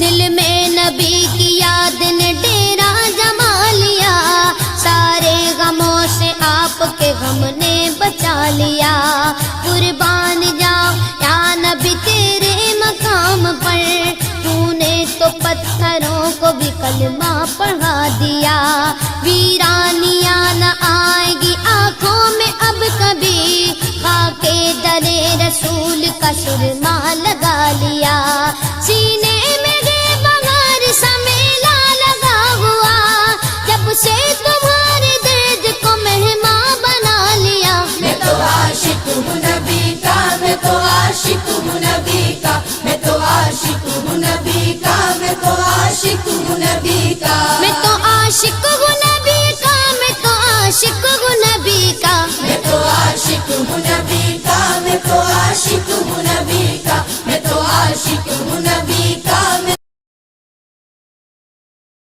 دل میں نبی کی یاد نے ڈیرا جما لیا، سارے غموں سے آپ کے غم نے بچا لیا۔ قربان جاؤ یا نبی تیرے مقام پر، تو نے تو پتھروں کو بھی کلمہ پڑھا دیا۔ ویرانیاں نہ آئے گی آنکھوں میں اب کبھی، خاکے درے رسول کا سرما لگا لیا۔ سینے میں گے بغیر سمیلا لگا ہوا، جب سے تمہارے درد کو مہمان بنا لیا۔ میں تو عاشق ہوں نبی کا، میں تو عاشق ہوں نبی کا، میں تو عاشق ہوں نبی کا، میں تو عاشق ہوں نبی کا، میں تو عاشق ہوں نبی کا، میں تو عاشق ہوں نبی کا، میں تو عاشق ہوں نبی کا، میں تو عاشق ہوں نبی کا، میں تو عاشق ہوں نبی کا، میں